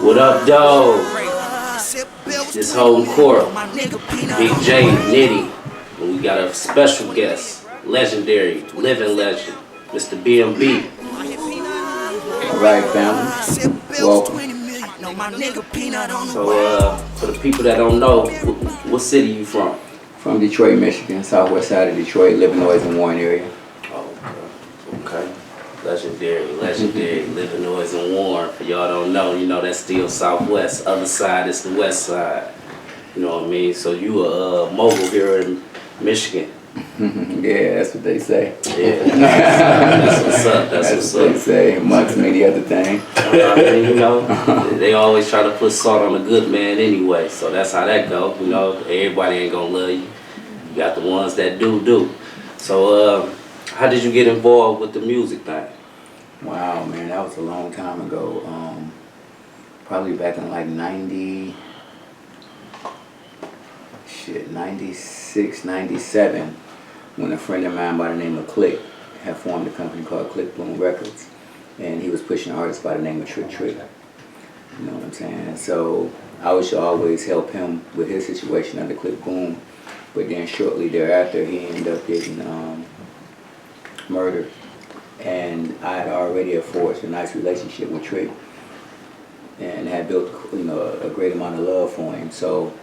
What up, dog? This whole court, Big J, Nitty, and we got a special guest, legendary, living legend, Mr. BMB. All right, family. Welcome. So, for the people that don't know, what city you from? From Detroit, Michigan, southwest side of Detroit, Illinois and Warren area. Oh, okay. Legendary, Illinois and Warren. For y'all don't know, you know that's still southwest. Other side is the west side. You know what I mean? So you a mogul here in Michigan. Yeah, that's what they say. Yeah, that's what's up. That's what's what up. They say, amongst many other things. I mean, you know, they always try to put salt on a good man anyway. So that's how that go. You know, everybody ain't gonna love you. You got the ones that do. So, how did you get involved with the music thing? Wow, man, that was a long time ago. Probably back in like 96, 97, when a friend of mine by the name of Click had formed a company called Click Bloom Records, and he was pushing artists by the name of Trick. You know what I'm saying? So I used to always help him with his situation under Click Boom, but then shortly thereafter he ended up getting murdered, and I had already forged a nice relationship with Trick and had built, you know, a great amount of love for him. So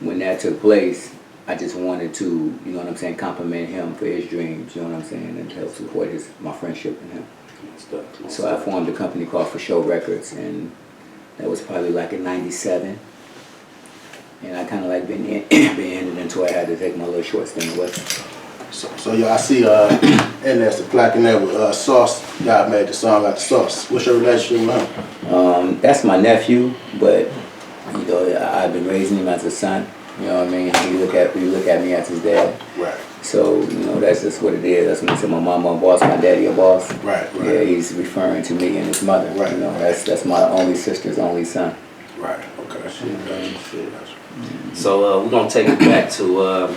when that took place, I just wanted to, you know what I'm saying, compliment him for his dreams, you know what I'm saying, and help support my friendship in him. So I formed a company called For Show Records, and that was probably like in 97. And I kind of like been in it until I had to take my little short stint away. So yeah, I see and there's the plaque in there with Sauce. Y'all made the song like the Sauce. What's your relationship with him? That's my nephew, but you know, I've been raising him as a son. You know what I mean? You look at me as his dad. Right. So, you know, that's just what it is. That's when he said my mama a boss, my daddy a boss. Right. Yeah, he's referring to me and his mother. Right. You know, that's my only sister's only son. Right. Okay. Shit. So we're gonna take it back to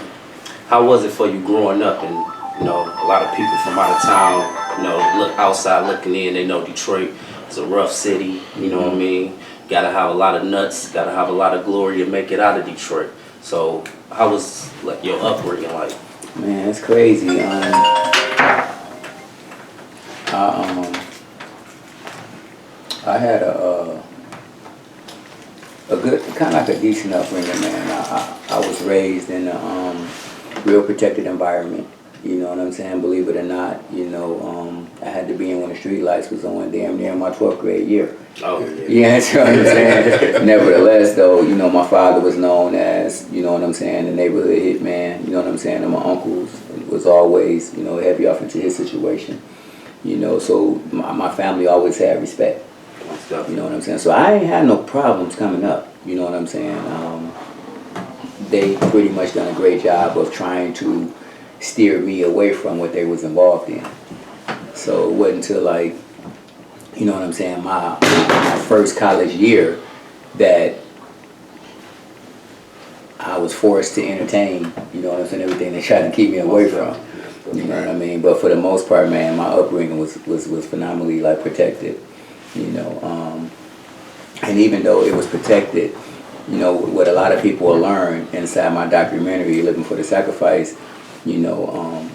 how was it for you growing up? And you know, a lot of people from out of town, you know, look outside looking in. They know Detroit is a rough city. You know what I mean? Gotta have a lot of nuts. Gotta have a lot of glory to make it out of Detroit. So how was like your upbringing like? Man, it's crazy. I had a good, kind of like a decent upbringing, man. I was raised in a real protected environment. You know what I'm saying? Believe it or not, you know, I had to be in when the street lights was on damn near my 12th grade year. Oh, yeah. Yeah, that's what I'm saying. Nevertheless, though, you know, my father was known as, you know what I'm saying, the neighborhood hitman. You know what I'm saying? And my uncles was always, you know, heavy off into his situation. You know, so my family always had respect. You know what I'm saying? So I ain't had no problems coming up. You know what I'm saying? They pretty much done a great job of trying to steer me away from what they was involved in. So it wasn't until like, you know what I'm saying, my first college year that I was forced to entertain, you know what I'm saying, everything they tried to keep me away from. You know what I mean? But for the most part, man, my upbringing was phenomenally like protected. You know, and even though it was protected, you know, what a lot of people will learn inside my documentary, Living for the Sacrifice, you know,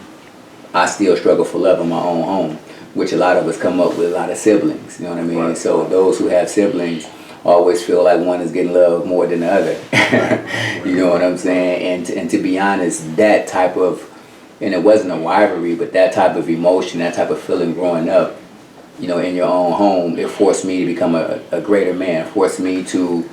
I still struggle for love in my own home, which a lot of us come up with a lot of siblings, you know what I mean? Right. So those who have siblings always feel like one is getting love more than the other. You know what I'm saying? And to be honest, that type of, and it wasn't a rivalry, but that type of emotion, that type of feeling growing up, you know, in your own home, it forced me to become a greater man, forced me to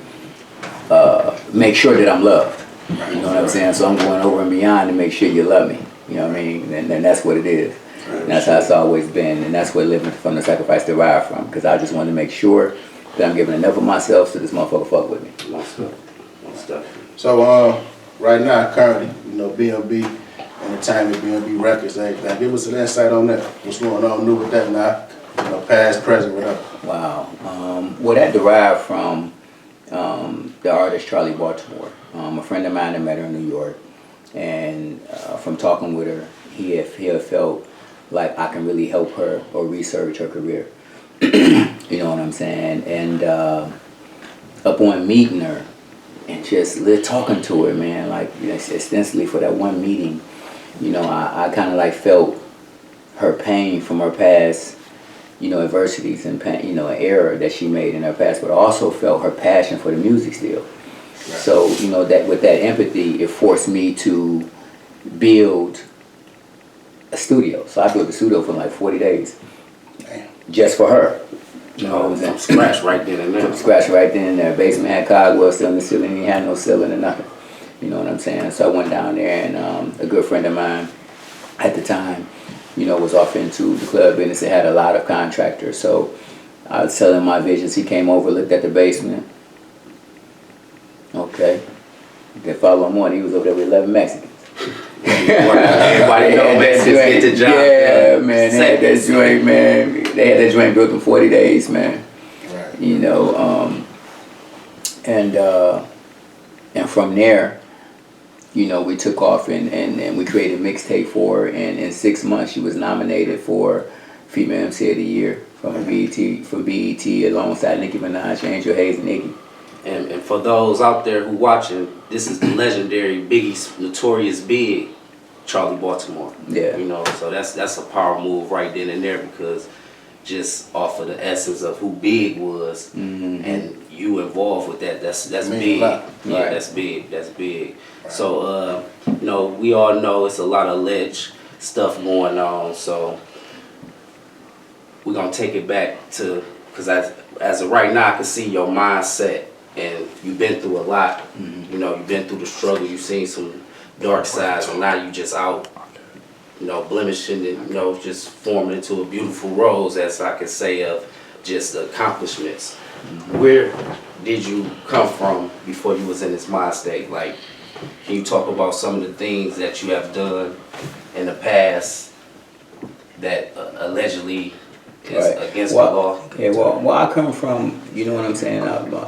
make sure that I'm loved. You know what I'm saying? So I'm going over and beyond to make sure you love me. You know what I mean? And that's what it is. And that's how it's always been. And that's what Living from the Sacrifice derived from. Because I just wanted to make sure that I'm giving enough of myself so this motherfucker fuck with me. Most stuff. So right now, currently, you know, BMB Entertainment, BMB Records, everything. Give us an insight on that. What's going on new with that now? You know, past, present, whatever. Wow. Well, that derived from the artist Charli Baltimore. A friend of mine, I met her in New York, and from talking with her, he had felt like I can really help her or research her career. You know what I'm saying? And upon meeting her and just talking to her, man, like, you know, extensively for that one meeting, you know, I kind of like felt her pain from her past, you know, adversities and pain, you know, an error that she made in her past, but I also felt her passion for the music still. Right. So, you know, that with that empathy, it forced me to build a studio. So I built a studio for like 40 days. Damn. Just for her. You know what I'm saying? From scratch right then and there. From scratch right then and there. Basement had cobwebs still in the ceiling. He had no ceiling or nothing. You know what I'm saying? So I went down there, and a good friend of mine at the time, you know, was off into the club business. It had a lot of contractors. So I was telling him my visions. He came over, looked at the basement. Okay. The following morning, he was over there with 11 Mexicans. Everybody know Mexicans get the job. Yeah, man. They had that joint, man. They had that joint built in 40 days, man. Right. You know, and from there, you know, we took off and we created a mixtape for her, and in 6 months she was nominated for Female MC of the Year from BET alongside Nicki Minaj, Angel Hayes, and Iggy. And for those out there who watching, this is the legendary Biggie's Notorious Big, Charli Baltimore. Yeah. You know, so that's a power move right then and there, because just off of the essence of who Big was, and you involved with that, that's big. Yeah, right. That's big. That's big. Right. So you know, we all know it's a lot of alleged stuff going on. So we're gonna take it back to, because as of right now, I can see your mindset. And you've been through a lot, you know, you've been through the struggle, you've seen some dark sides, and now you just out, you know, blemishing and, you know, just forming into a beautiful rose, as I could say, of just the accomplishments. Where did you come from before you was in this mind state? Like, can you talk about some of the things that you have done in the past that allegedly is against the law? Yeah, well, I come from, you know what I'm saying, I'm a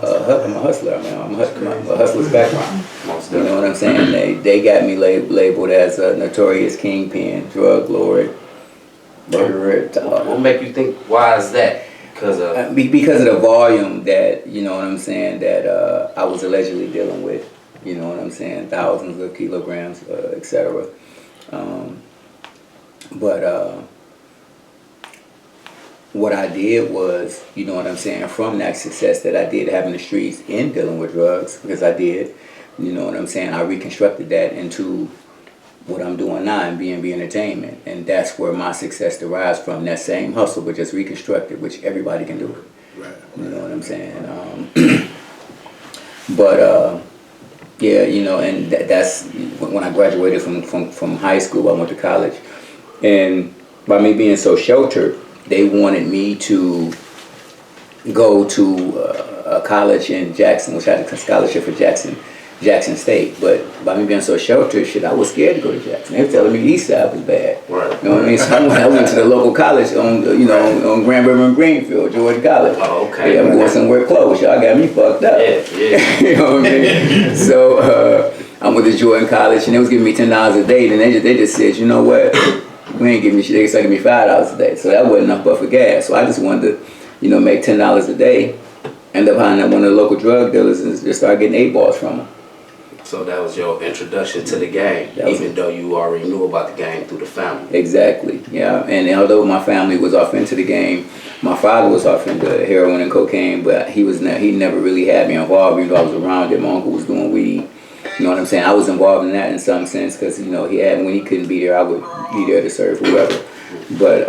hustler. I mean, I'm a hustler's background. You know what I'm saying? They got me labeled as a notorious kingpin, drug lord, murderer. What make you think, why is that? Because of the volume that, you know what I'm saying, that I was allegedly dealing with. You know what I'm saying? Thousands of kilograms, etc. What I did was, you know what I'm saying, from that success that I did having the streets in dealing with drugs, because I did, you know what I'm saying, I reconstructed that into what I'm doing now in B&B Entertainment. And that's where my success derives from, that same hustle, but just reconstructed, which everybody can do. Right. You know what I'm saying? Yeah, you know, and that's when I graduated from high school. I went to college. And by me being so sheltered, they wanted me to go to a college in Jackson, which had a scholarship for Jackson State. But by me being so sheltered, I was scared to go to Jackson. They were telling me the East Side was bad. Right. You know what I mean? So I went to the local college on Grand River and Greenfield, Georgia College. Oh, okay. Yeah, I'm going somewhere close. Y'all got me fucked up. Yeah. You know what I mean? So I went to Jordan College, and they was giving me $10 a day. And they just said, you know what? We ain't giving me shit. They started giving me $5 a day, so that wasn't enough but for gas. So I just wanted to, you know, make $10 a day. End up hiring one of the local drug dealers and just start getting 8 balls from them. So that was your introduction to the gang, even though you already knew about the gang through the family. Exactly. Yeah. And although my family was off into the game, my father was off into heroin and cocaine, but he never really had me involved. Even though I was around it, my uncle was doing weed. You know what I'm saying? I was involved in that in some sense because, you know, when he couldn't be there, I would be there to serve whoever. But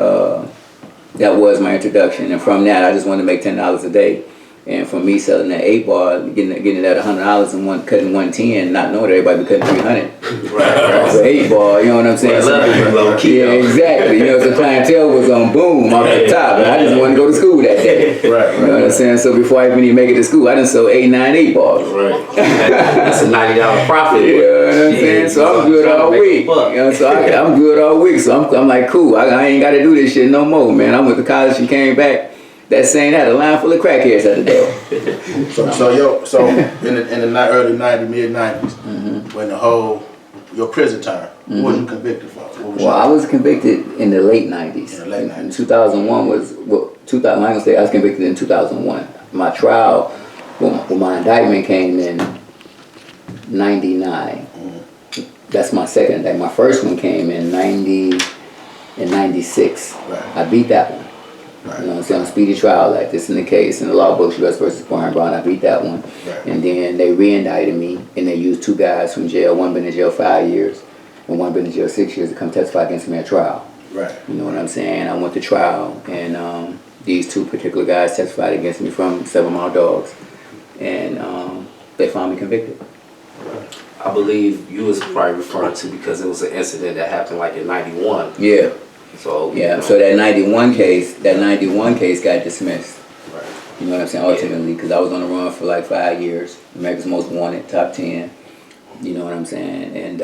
that was my introduction. And from that, I just wanted to make $10 a day. And from me selling that 8 ball, getting it at $100 and cutting 110, not knowing everybody be cutting 300. Right. So 8 ball, you know what I'm saying? Low key. Yeah, exactly. You know, the clientele was on boom off the top, and I just wanted to go to school that day. Right. You know what I'm saying? So before I even make it to school, I done sold 8, 9, 8 balls. Right. That's a $90 profit. You know what I'm saying? So I'm good all week. You know, so I'm good all week. So I'm like, cool. I ain't got to do this shit no more, man. I went to college and came back. That same had a line full of crackheads at the door. So in the early 90s, mid 90s, when your prison time, what was you convicted for? I was convicted in the late 90s. In the late 90s. 2001 was, I was convicted in 2001. My trial Well, my indictment came in 99. That's my second indictment. My first one came in 96. Right. I beat that one. Right. You know what I'm saying? On Speedy Trial Act. This in the case in the law books, U.S. versus Brian Brown. I beat that one. Right. And then they re-indicted me, and they used 2 guys from jail. One been in jail 5 years, and one been in jail 6 years to come testify against me at trial. Right. You know what I'm saying? I went to trial, and these 2 particular guys testified against me from 7 Mile Dogs, and they found me convicted. I believe you was probably referring to because it was an incident that happened like in '91. Yeah. So Yeah. So that 91 case got dismissed. Right. You know what I'm saying? Ultimately, because I was on the run for like 5 years, America's Most Wanted, top 10. You know what I'm saying? And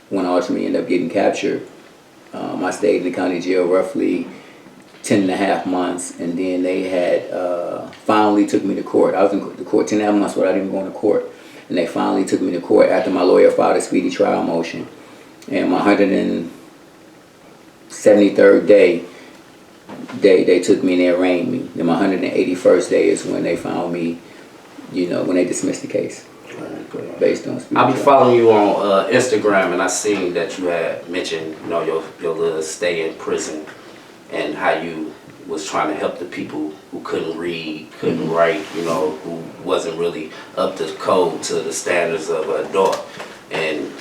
when I ultimately ended up getting captured, I stayed in the county jail roughly 10.5 months, and then they had finally took me to court. I was in the court 10.5 months without even going to court, and they finally took me to court after my lawyer filed a speedy trial motion. And my 173rd day, they took me and they arraigned me. Then my 181st day is when they found me, you know, when they dismissed the case. Based on speedy I'll be trial. following you on Instagram, and I seen that you had mentioned, you know, your little stay in prison and how you was trying to help the people who couldn't read, couldn't write, you know, who wasn't really up to code to the standards of an adult. And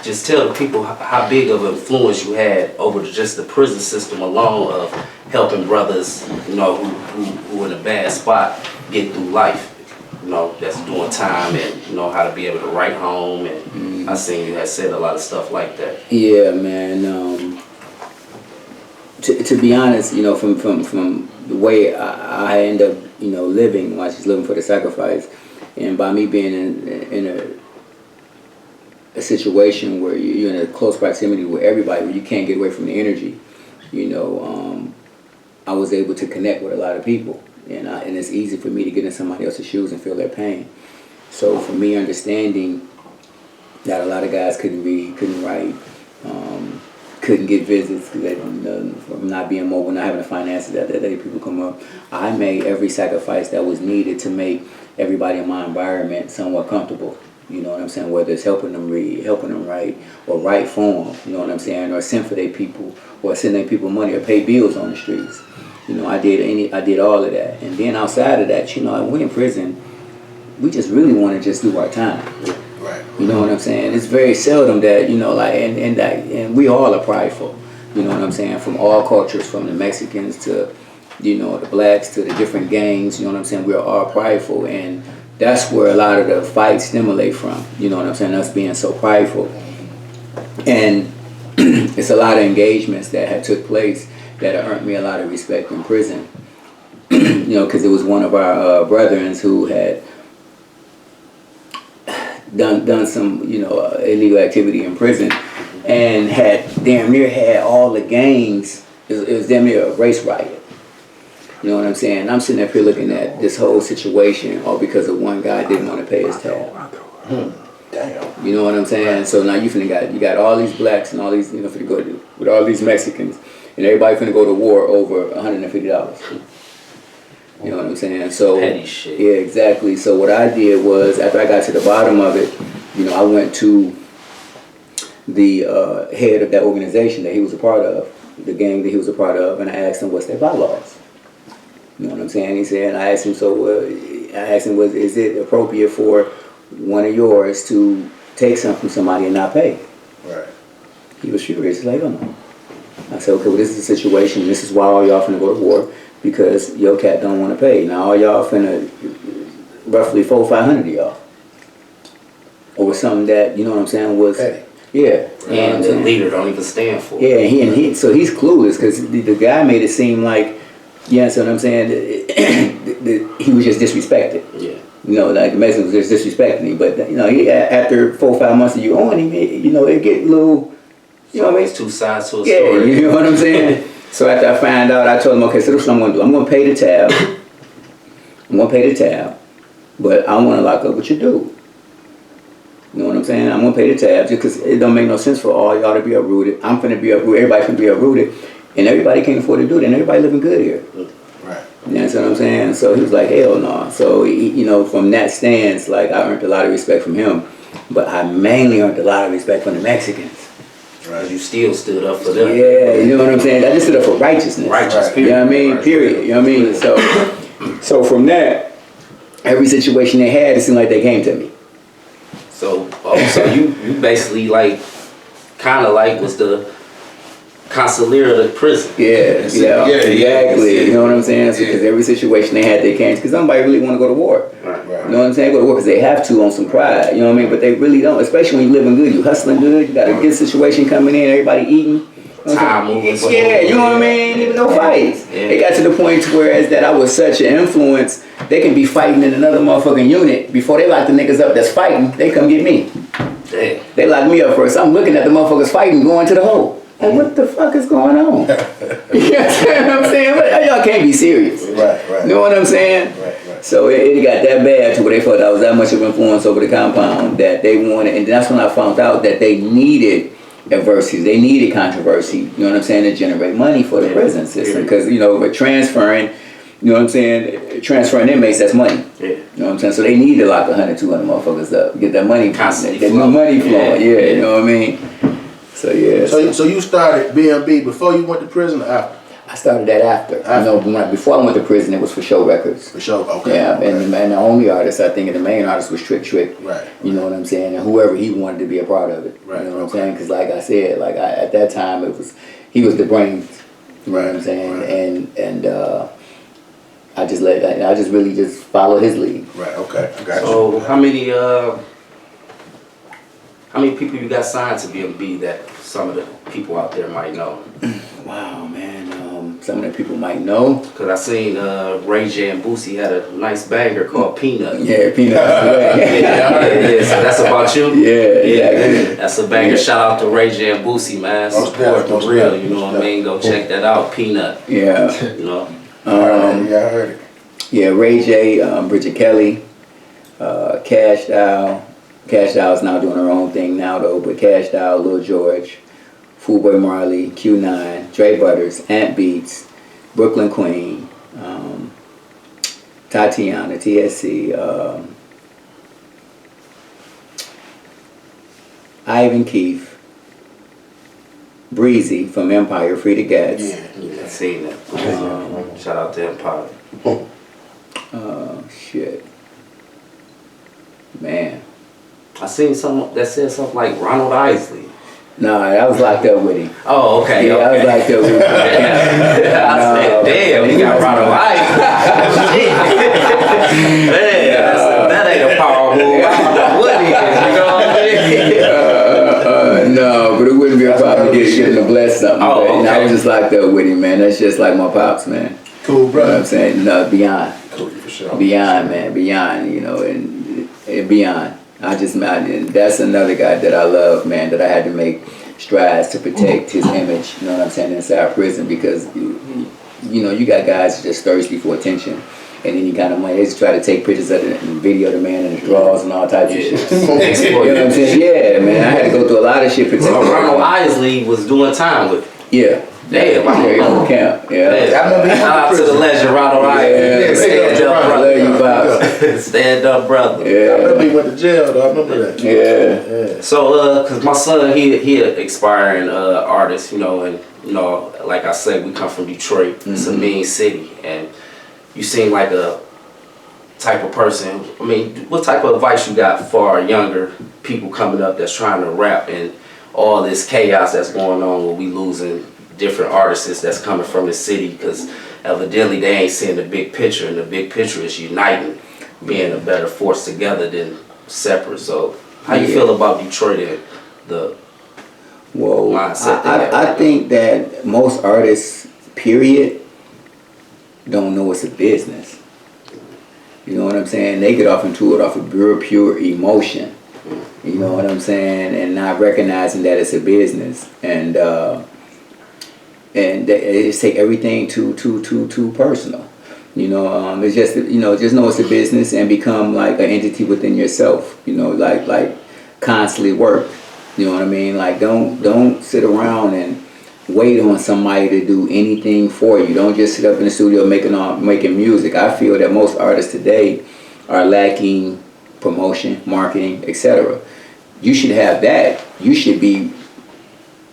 just tell the people how big of an influence you had over just the prison system alone of helping brothers, you know, who in a bad spot get through life. You know, that's doing time and, you know, how to be able to write home. And I seen you had said a lot of stuff like that. Yeah, man. To be honest, you know, from the way I end up, you know, living, I was just living for the sacrifice, and by me being in a situation where you're in a close proximity with everybody, where you can't get away from the energy, you know, I was able to connect with a lot of people, and it's easy for me to get in somebody else's shoes and feel their pain. So for me, understanding that a lot of guys couldn't read, couldn't write, couldn't get visits because from not being mobile, not having the finances that people come up. I made every sacrifice that was needed to make everybody in my environment somewhat comfortable. You know what I'm saying? Whether it's helping them read, helping them write, or write for them, you know what I'm saying? Or send for their people, or send their people money, or pay bills on the streets. You know, I did all of that. And then outside of that, you know, when we're in prison, we just really want to just do our time. Right. You know what I'm saying? It's very seldom that, you know, like, and we all are prideful. You know what I'm saying? From all cultures, from the Mexicans to, you know, the blacks to the different gangs, you know what I'm saying? We're all prideful, and that's where a lot of the fights stimulate from. You know what I'm saying? Us being so prideful. And it's a lot of engagements that had took place that have earned me a lot of respect in prison. You know, because it was one of our brethren who had done some, you know, illegal activity in prison, and had damn near had all the gangs. It was damn near a race riot. You know what I'm saying? I'm sitting up here looking at this whole situation all because of one guy didn't want to pay his tab. Damn. You know what I'm saying? So now you got all these blacks and all these, you know, finna go to, with all these Mexicans, and everybody finna go to war over $150. You know what I'm saying? So Petty shit. yeah, exactly. So what I did was, after I got to the bottom of it, you know, I went to the head of that organization that he was a part of, the gang that he was a part of, and I asked him what's their bylaws. You know what I'm saying? He said, and I asked him, is it appropriate for one of yours to take something from somebody and not pay? Right. He was furious. He's like, oh no. I said, okay, well, this is the situation. This is why all y'all finna go to war, because your cat don't want to pay. Now all y'all finna, roughly 400 or 500 of y'all, over something that, you know what I'm saying, was, Hey. yeah. And the leader don't even stand for it. Yeah, so he's clueless, because the guy made it seem like, you understand what I'm saying, he was just disrespected. Yeah. You know, like the Mexicans was just disrespecting him. But, you know, after 4 or 5 months of you owning him, you know, it get a little, you know what I mean? It's two sides to a Yeah, story. you know what I'm saying? So after I found out, I told him, okay, so this is what I'm going to do. I'm going to pay the tab. But I want to lock up with your dude. You know what I'm saying? I'm going to pay the tab just because it don't make no sense for all y'all to be uprooted. I'm going to be uprooted. Everybody can be uprooted. And everybody can't afford to do it. And everybody living good here. Right. That's what I'm saying? So he was like, hell no. So, you know, from that stance, like, I earned a lot of respect from him, but I mainly earned a lot of respect from the Mexicans. Right. You still stood up for them. Yeah, you know what I'm saying? I just stood up for righteousness. Righteous, period. You know what I mean? Period. You know what I mean? So from that, every situation they had, it seemed like they came to me. So you basically like, kind of like was the consigliere of the prison. Yeah, exactly. You know what I'm saying? Because every situation they had, they came. Because nobody really want to go to war. Right. You know what I'm saying? Go to war because they have to on some pride. You know what I mean? But they really don't. Especially when you living good, you hustling good. You got a good situation coming in. Everybody eating. Time moving. Yeah, you know what I mean? Even no fights. Yeah. It got to the point to whereas that I was such an influence, they can be fighting in another motherfucking unit. Before they lock the niggas up that's fighting, they come get me. Damn. They lock me up first. I'm looking at the motherfuckers fighting, going to the hole. Like, what the fuck is going on? You know what I'm saying? Y'all can't be serious. Right. You know what I'm saying? Right. So it got that bad to where they felt I was that much of influence over the compound that they wanted, and that's when I found out that they needed adversity, they needed controversy, you know what I'm saying, to generate money for the prison system. Because, you know, but transferring, you know what I'm saying, transferring inmates, that's money. Yeah. You know what I'm saying? So they need to lock 100, 200 motherfuckers up, get that money, Constantly get flowing. new money flowing. Yeah. You know what I mean? So yeah. So you started B&B before you went to prison or after? I started that after. You know, before I went to prison, it was for show records. For sure, okay. Yeah, okay. and the only artist, I think, and the main artist was Trick. Right. You know what I'm saying? And whoever he wanted to be a part of it. Right. You know what I'm saying? Because like I said, at that time, he was the brains. You know what I'm saying? Right. And I just really just followed his lead. Right, okay, I got you. So how many people you got signed to B&B that some of the people out there might know? Wow, man. Some of the people might know. Cause I seen Ray J and Boosie had a nice banger called Peanut. Yeah, Peanut. Yeah. So that's about you. Yeah, exactly. That's a banger. Shout out to Ray J and Boosie, man. Support the real. You know what I mean? Go check that out. Peanut. Yeah. You know. I heard it. Yeah, Ray J, Bridget Kelly, Cash Doll. Cash Doll is now doing her own thing now though, but Cash Doll, Lil George, Foolboy Marley, Q9, Dre Butters, Ant Beats, Brooklyn Queen, Tatiana, TSC, Ivan Keith, Breezy from Empire, Free to Gats. Yeah, I seen that. Shout out to Empire. Shit. Man. I seen something that said something like Ronald Isley. Nah, I was locked up with him. Oh, okay. Yeah, okay. I was locked up with him. I said, damn, he got Ronald Isley. Man, that ain't a power move. I don't know what he is, you know what I mean? No, but it wouldn't be a problem to get him to bless something. Oh, but, okay. I was just locked up with him, man. That's just like my pops, man. Cool, You know what brother. I'm saying? No, beyond. Cool, for sure. Beyond, man. Beyond, you know, and beyond. And that's another guy that I love, man, that I had to make strides to protect his image, you know what I'm saying, inside prison, because, you know, you got guys just thirsty for attention. And any kind of money, they just try to take pictures of it and video the man in his drawers and all types of shit. You know what I'm saying? Yeah, man, I had to go through a lot of shit protecting Ronald Isley was doing time with him. Yeah. Damn, Yeah, he on the camp. Yeah. Shout out to the legend, Ronald Isley. Stand up, I love you, brother. Pops. Stand up, brother. I Yeah. remember he went to jail, though. I remember that. Yeah. So, cause my son, he an expiring artist, you know, and you know, like I said, we come from Detroit. It's a mean city, and you seem like a type of person. I mean, what type of advice you got for our younger people coming up that's trying to rap and all this chaos that's going on where we losing different artists that's coming from the city, because evidently they ain't seeing the big picture, and the big picture is uniting, being a better force together than separate. So how you feel about Detroit and the mindset they have? I think that most artists, period, don't know it's a business. You know what I'm saying? They get off into it off of pure emotion. You know what I'm saying? And not recognizing that it's a business. And they just take everything too personal. You know, it's just, you know, just know it's a business and become like an entity within yourself. You know, like constantly work. You know what I mean? Like don't sit around and wait on somebody to do anything for you. Don't just sit up in the studio making music. I feel that most artists today are lacking promotion, marketing, etc. You should have that. You should be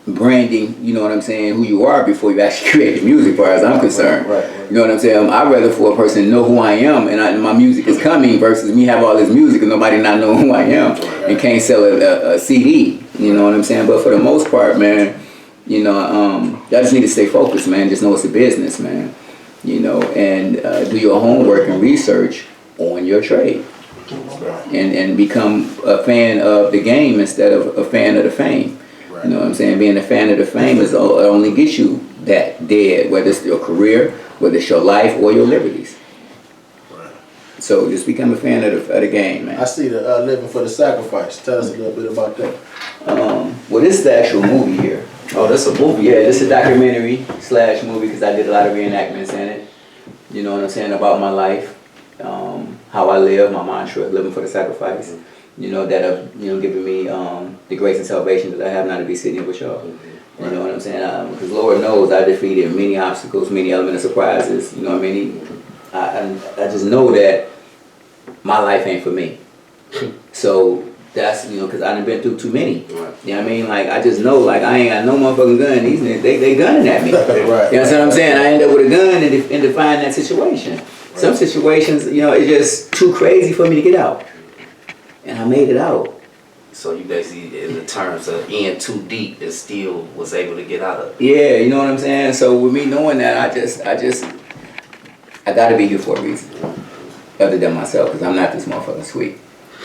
branding, you know what I'm saying, who you are before you actually create the music, as far as I'm concerned. Right. You know what I'm saying? I'd rather for a person to know who I am and my music is coming versus me have all this music and nobody not know who I am and can't sell a CD. You know what I'm saying? But for the most part, man, you know, I just need to stay focused, man. Just know it's a business, man. You know, and do your homework and research on your trade. And become a fan of the game instead of a fan of the fame. You know what I'm saying? Being a fan of the fame is only gets you that dead, whether it's your career, whether it's your life or your liberties. Right. So just become a fan of the game, man. I see the Living for the Sacrifice. Tell us a little bit about that. Well, this is the actual movie here. Oh, that's a movie. Yeah, this is a documentary / movie because I did a lot of reenactments in it. You know what I'm saying, about my life, how I live, my mantra, living for the sacrifice. You know, that have, you know, given me the grace and salvation that I have now to be sitting here with y'all. You know what I'm saying? Because Lord knows I defeated many obstacles, many element of surprises. You know what I mean? I just know that my life ain't for me. So that's, you know, because I done been through too many. You know what I mean? Like, I just know, like, I ain't got no motherfucking gun. These niggas, they gunning at me. Right. You know what I'm saying? I end up with a gun and define that situation. Right. Some situations, you know, it's just too crazy for me to get out. And I made it out. So you basically, in the terms of in too deep, and still was able to get out of it. Yeah, you know what I'm saying? So with me knowing that, I gotta be here for a reason. Other than myself, because I'm not this motherfucking sweet.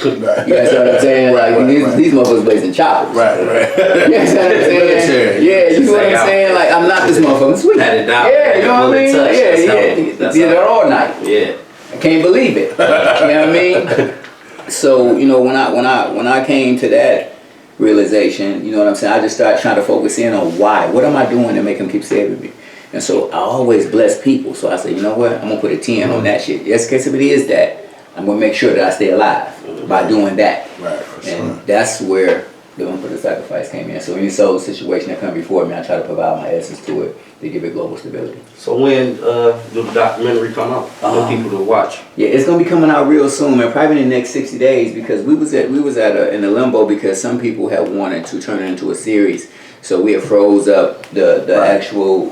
Right. You know what I'm saying? Like, these motherfuckers blazing choppers. Right. You know what I'm saying? Yeah, you know what I'm saying? Like, I'm not this motherfucking sweet. Yeah, you know what I mean? Yeah. Did it all night. Yeah. I can't believe it. You know what I mean? So, you know, when I came to that realization, you know what I'm saying, I just started trying to focus in on why. What am I doing to make them keep saving me? And so I always bless people. So I said, you know what, I'm gonna put a 10 on that shit. Yes, in case if it is that, I'm gonna make sure that I stay alive by doing that. Right, for sure. And that's where Living for the Sacrifice came in. So any soul situation that come before me, I try to provide my essence to it to give it global stability. So when do the documentary come out for people to watch? Yeah, it's gonna be coming out real soon, man. Probably in the next 60 days because we was in a limbo because some people had wanted to turn it into a series. So we had froze up the actual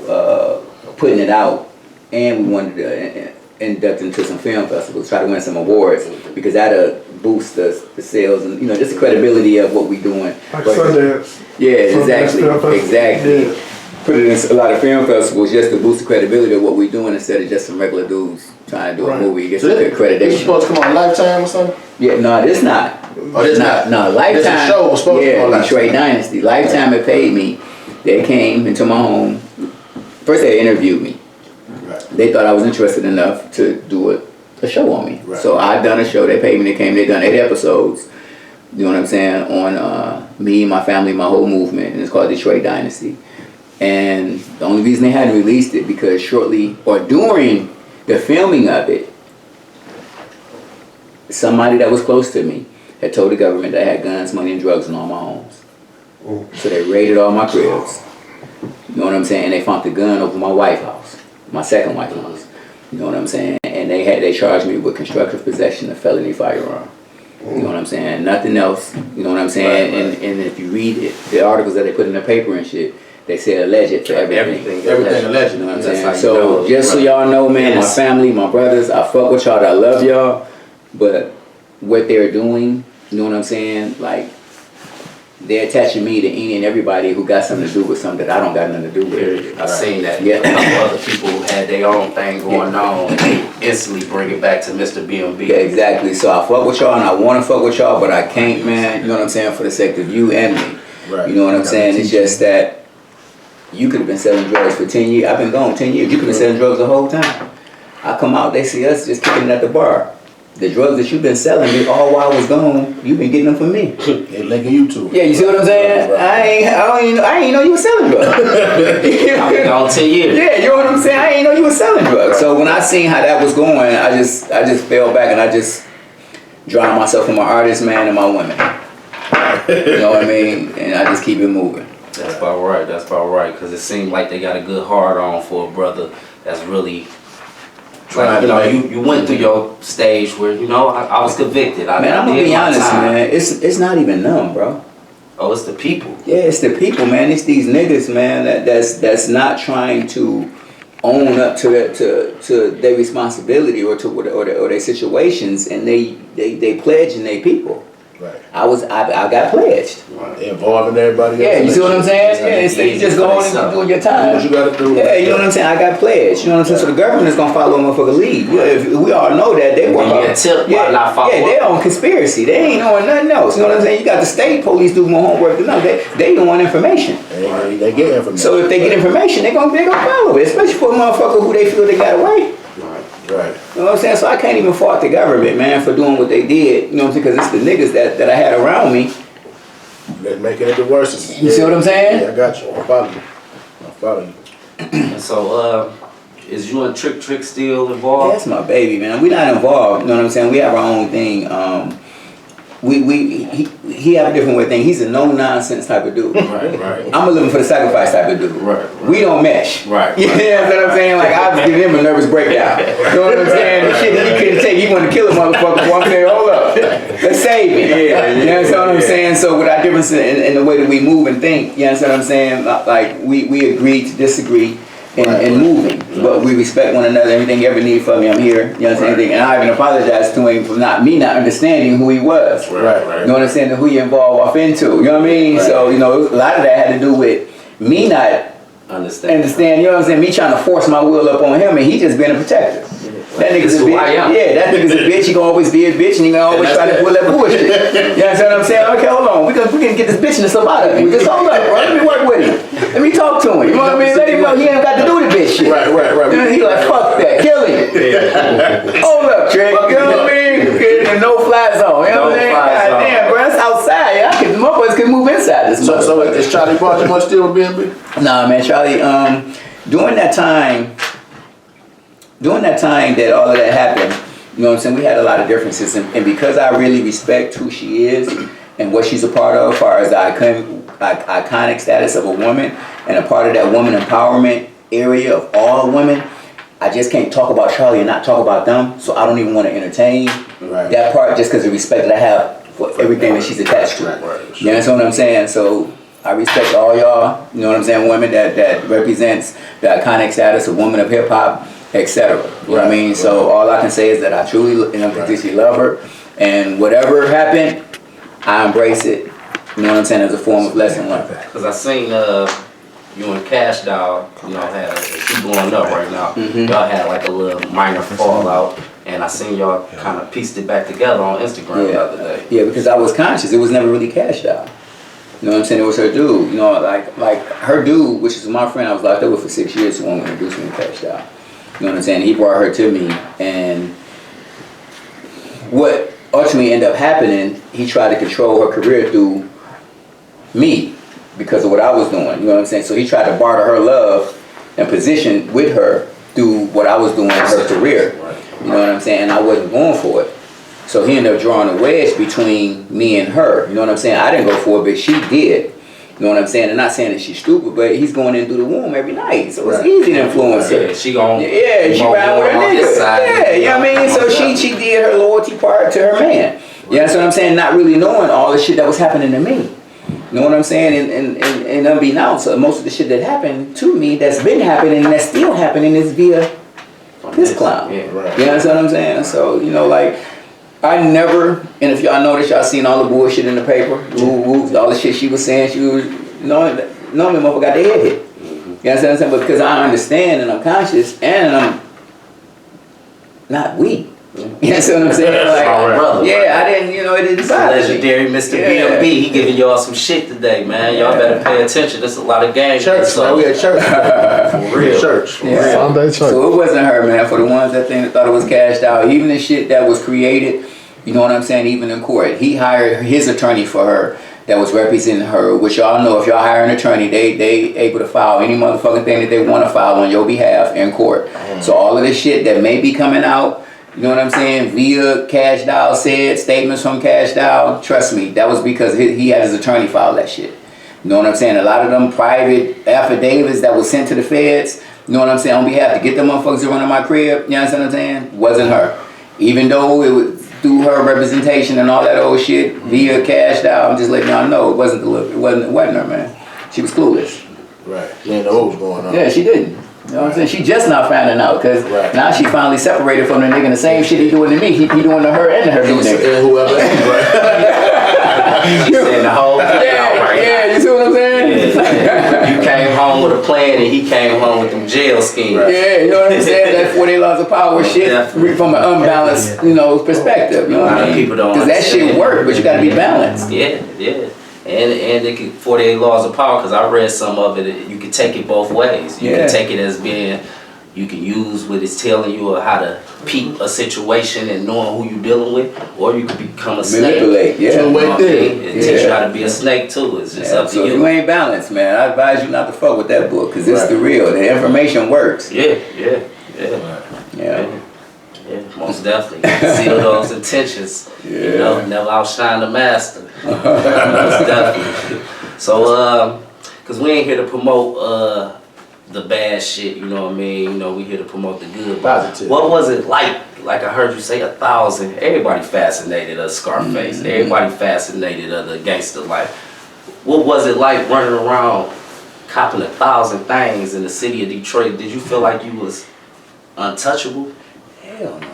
putting it out, and we wanted to induct into some film festivals, try to win some awards because that'll boost the sales and, you know, just the credibility of what we doing. Like Sundance. Yeah, exactly. Yeah. Put it in a lot of film festivals just to boost the credibility of what we're doing instead of just some regular dudes trying to do a movie. Get some accreditation. It's supposed to come on Lifetime or something? Yeah, no, this not. Oh, this not? No, Lifetime. This show was supposed to come on Lifetime. Detroit Dynasty. Lifetime had paid me. They came into my home. First they interviewed me. Right. They thought I was interested enough to do a show on me. Right. So I done a show. They paid me. They came. They done 8 episodes. You know what I'm saying? On me, my family, my whole movement. And it's called Detroit Dynasty. And the only reason they hadn't released it because shortly or during the filming of it, somebody that was close to me had told the government that I had guns, money, and drugs in all my homes. So they raided all my cribs. You know what I'm saying? They found the gun over my wife's house, my second wife's house. You know what I'm saying? And they charged me with constructive possession of felony firearm. You know what I'm saying? Nothing else. You know what I'm saying? Right. And if you read it, the articles that they put in the paper and shit, they say alleged for everything. Everything alleged. You know what I'm That's saying? how you know, just so y'all know, man, Yes. my family, my brothers, I fuck with y'all, I love y'all, but what they're doing, you know what I'm saying? Like, they're attaching me to any and everybody who got something to do with something that I don't got nothing to do with. I seen that. Yeah. A couple other people who had their own thing going on, and they instantly bring it back to Mr. BMB. Yeah, exactly. So I fuck with y'all and I want to fuck with y'all, but I can't, man. You know what I'm saying? For the sake of you and me. Right. You know what I'm saying? It's just that you could have been selling drugs for 10 years. I've been gone 10 years. You could have been selling drugs the whole time. I come out, they see us just kicking it at the bar. The drugs that you've been selling me all while I was gone, you've been getting them from me. They linking you to it. Yeah, you see what I'm saying? Right. I ain't know you were selling drugs. I've been gone 10 years. Yeah, you know what I'm saying? I ain't know you were selling drugs. So when I seen how that was going, I just fell back and I just drowned myself in my artists, man, and my women. You know what I mean? And I just keep it moving. That's about right. That's about right. Because it seemed like they got a good hard on for a brother that's really. Like, you know, you went through your stage where, you know, I was convicted. Man, I'm gonna be honest, man. It's not even them, bro. Oh, it's the people. Yeah, it's the people, man. It's these niggas, man. That's not trying to own up to their responsibility or their situations, and they pledging their people. Right. I got pledged. Right. Involving everybody else. Yeah, you see what I'm saying? Yeah, instead you just go on and doing your time. Do what you gotta do. Yeah, you know what I'm saying? I got pledged. You know what I'm saying? So the government is gonna follow a motherfucker lead. Yeah, if we all know that they work on they on conspiracy. They ain't knowing nothing else. You know what I'm saying? You got the state police do more homework than us. They want information. They get information. So if they get information, they gonna follow it. Especially for a motherfucker who they feel they got away. Right. You know what I'm saying? So I can't even fault the government, man, for doing what they did. You know what I'm saying? Because it's the niggas that I had around me. They're making it the worst. You see what I'm saying? Yeah, I got you. I follow you. And so, is you and Trick still involved? Yeah, that's my baby, man. We not involved. You know what I'm saying? We have our own thing. He have a different way of thinking. He's a no nonsense type of dude. Right. I'm a living for the sacrifice type of dude. Right. We don't mesh. Right. You know what I'm saying? Like I was giving him a nervous breakdown. You know what I'm saying? The shit that he couldn't take. He wanted to kill a motherfucker. So I'm saying, hold up, let's save it. You know what I'm saying? So with our difference in the way that we move and think, you know what I'm saying? Like we agree to disagree. And moving, but we respect one another. Everything you ever need from me, I'm here. You know what I'm saying? And I even apologize to him for not understanding who he was. Right. You know what I'm saying? Who he involved off into. You know what I mean? Right. So you know, a lot of that had to do with me not understand. You know what I'm saying? Me trying to force my will up on him, and he just being a protector. That nigga's a bitch. Yeah, that nigga's a bitch. He gonna always be a bitch, and he gonna always try to pull that bullshit. You know what I'm saying? Okay, hold on. We can get this bitchness up out of him. Just hold up, bro. Let me work with him. Let me talk to him. You know what I mean? Let him know he ain't got to do the bitch shit. Right. And he like, fuck that. Kill him. Hold up, Trick. You know what I mean? No fly zone. You know what I'm saying? God damn, bro. That's outside. Motherfuckers can move inside this motherfucker. So is Charlie Baltimore still with B&B? Nah, man. Charlie, during that time that all of that happened, you know what I'm saying, we had a lot of differences, and because I really respect who she is and what she's a part of as far as the iconic status of a woman and a part of that woman empowerment area of all women, I just can't talk about Charlie and not talk about them, so I don't even want to entertain that part just because of the respect that I have for everything that she's attached to. Right. You understand what I'm saying? So I respect all y'all, you know what I'm saying, women that represents the iconic status of woman of hip hop, etc. You know what I mean? So all I can say is that I truly, completely love her, and whatever happened, I embrace it. You know what I'm saying? As a form of lesson learned. Because I seen you and Cash Doll, you know, she blowing up right now. Y'all had like a little minor fallout, and I seen y'all kind of pieced it back together on Instagram the other day. Yeah, because I was conscious. It was never really Cash Doll. You know what I'm saying? It was her dude. You know, like her dude, which is my friend I was locked up with for 6 years, who wanted to introduce me to Cash Doll. You know what I'm saying? He brought her to me, and what ultimately ended up happening, he tried to control her career through me because of what I was doing. You know what I'm saying? So he tried to barter her love and position with her through what I was doing in her career. You know what I'm saying? And I wasn't going for it. So he ended up drawing a wedge between me and her. You know what I'm saying? I didn't go for it, but she did. You know what I'm saying? And not saying that she's stupid, but he's going in through the womb every night. So it's easy to influence her. Yeah, she gon' she riding with her nigga. Yeah, you know what I mean? So she did her loyalty part to her man. You know what I'm saying? Not really knowing all the shit that was happening to me. You know what I'm saying? And unbeknownst, most of the shit that happened to me that's been happening and that's still happening is via this clown. Yeah, right. You know what I'm saying? So, you know, like, I never, and if y'all notice, y'all seen all the bullshit in the paper, all the shit she was saying, she was, normally motherfucker got their head hit. You know what I'm saying? But because I understand and I'm conscious and I'm not weak. You know what I'm saying? Like, yeah, I didn't, it didn't bother me. Legendary Mr. B&B, he giving y'all some shit today, man. Y'all better pay attention. There's a lot of games. Church, so we at church. For real. Church. Sunday church. So it wasn't her, man. For the ones that thought it was cashed out, even the shit that was created, you know what I'm saying, even in court, he hired his attorney for her that was representing her, which y'all know if y'all hire an attorney, they able to file any motherfucking thing that they want to file on your behalf in court. So all of this shit that may be coming out, you know what I'm saying, via Cash Doll said, statements from Cash Doll, trust me, that was because he had his attorney file that shit. You You know what I'm saying? A lot of them private affidavits that was sent to the feds, you know what I'm saying, on behalf to get them motherfuckers to run in my crib, you understand what I'm saying? Wasn't her. Even though it was through her representation and all that old shit, via cashed out, I'm just letting y'all know it wasn't her, man. She was clueless. Right. She didn't know what was going on. Yeah, she didn't. You know what I'm saying? She just now finding out, because now she finally separated from the nigga, and the same shit he doing to me, he doing to her and to her new nigga. And whoever. He said the whole thing out right Yeah, you see what I'm saying? now. You came home with a plan and he came home with them jail schemes. Yeah, you know what I'm saying? That 48 laws of power shit from an unbalanced, perspective. You know what I mean? People don't Because that shit understand. work, but you gotta be balanced. Yeah. And they could 48 laws of power, because I read some of it. You can take it both ways. You can take it as being, you can use what it's telling you or how to peep a situation and knowing who you're dealing with, or you could become a snake. Manipulate, yeah. It teach you how to be a snake too. It's just up to So you. if you ain't balanced, man, I advise you not to fuck with that book, because it's the real. The information works. Yeah. Most definitely. Seal those intentions. You know, never outshine the master. Most definitely. So, because we ain't here to promote the bad shit, you know what I mean? You know, we here to promote the good. Positive. What was it like? Like I heard you say 1,000. Everybody fascinated of Scarface. Everybody fascinated of the gangster life. What was it like running around copping 1,000 things in the city of Detroit? Did you feel like you was untouchable? Hell no.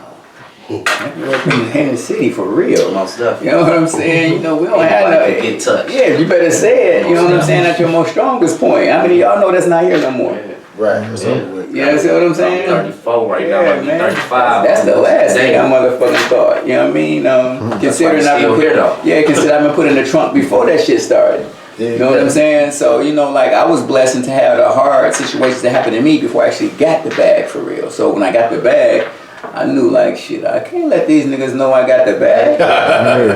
In the city for real. Most definitely. You know what I'm saying? You know, we don't have no. Get touched. Yeah, you better say it. You know what I'm saying? At your most strongest point. How many of y'all know that's not here no more? Right. That's over with. You see what I'm saying? I'm 34 right now. I'm 35. That's the last thing I motherfucking thought. You know what I mean? Considering I've been here though. considering I've been put in the trunk before that shit started. You know what I'm saying? So, like I was blessed to have the hard situations that happened to me before I actually got the bag for real. So when I got the bag, I knew like shit, I can't let these niggas know I got the bag. You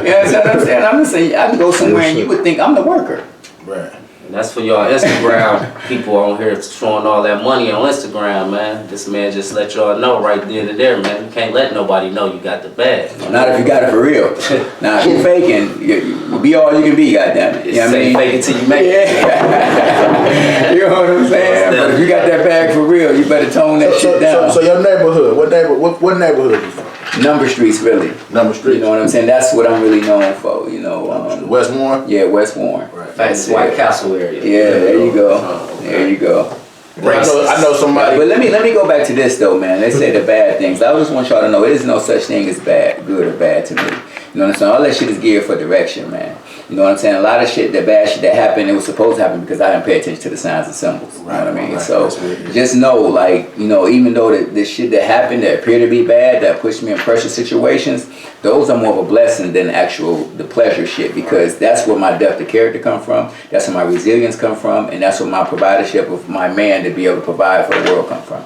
know what I'm saying? I'm just saying I can go somewhere and you would think I'm the worker. Right. And that's for y'all Instagram people on here throwing all that money on Instagram, man. This man just let y'all know right then and there, man. You can't let nobody know you got the bag. Not if you got it for real. Now if you're faking, you be all you can be, goddammit. You know what I mean? Fake it till you make it. Yeah. You know what I'm saying? But if you got that bag for real, you better tone that shit down. So your neighborhood, what neighborhood you from? Number Streets, really. Number Street. You know what I'm saying? That's what I'm really known for, you know. West Warren? Yeah, West Warren. Right. Famous White Castle area. Yeah, there you go. There you go. I know somebody. But let me go back to this though, man. They say the bad things. I just want y'all to know there is no such thing as bad, good or bad to me. You know what I'm saying? All that shit is geared for direction, man. You know what I'm saying? A lot of shit, the bad shit that happened, it was supposed to happen because I didn't pay attention to the signs and symbols. You know what I mean? Right. So just know, like, even though the shit that happened that appeared to be bad, that pushed me in pressure situations, those are more of a blessing than the pleasure shit, because that's where my depth of character come from, that's where my resilience come from, and that's where my providership of my man to be able to provide for the world come from.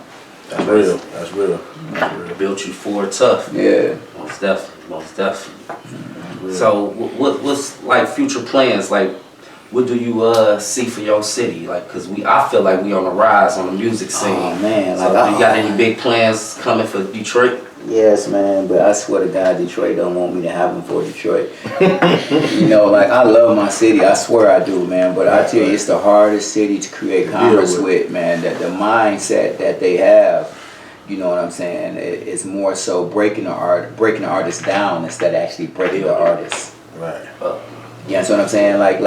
That's real. That's real. Built you forward tough. Yeah. Most definitely. So what's like future plans? Like, what do you see for your city? Like, cause I feel like we on the rise on the music scene. Oh man, So you got any big plans coming for Detroit? Yes, man, but I swear to God, Detroit don't want me to have them for Detroit. Like I love my city, I swear I do, man. But I tell you, it's the hardest city to create commerce with, man. That the mindset that they have. You know what I'm saying? It's more so breaking the artist down instead of actually breaking the artist. Right. You know what I'm saying? Like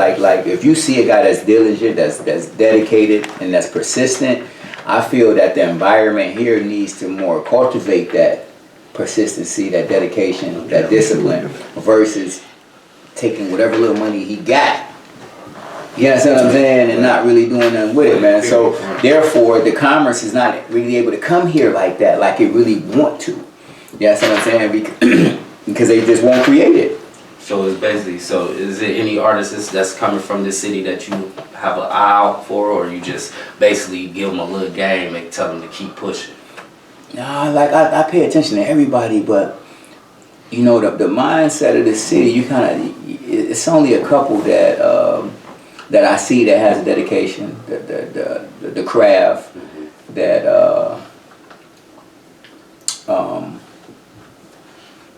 if you see a guy that's diligent, that's dedicated, and that's persistent, I feel that the environment here needs to more cultivate that persistency, that dedication, that discipline, versus taking whatever little money he got. You know what I'm saying? And not really doing nothing with it, man. So therefore, the commerce is not really able to come here like that, like it really want to. You know what I'm saying? Because they just won't create it. So it's basically, is there any artists that's coming from this city that you have an eye out for, or you just basically give them a little game and tell them to keep pushing? Nah, like I pay attention to everybody, but the mindset of the city, it's only a couple that I see that has a dedication, the craft, that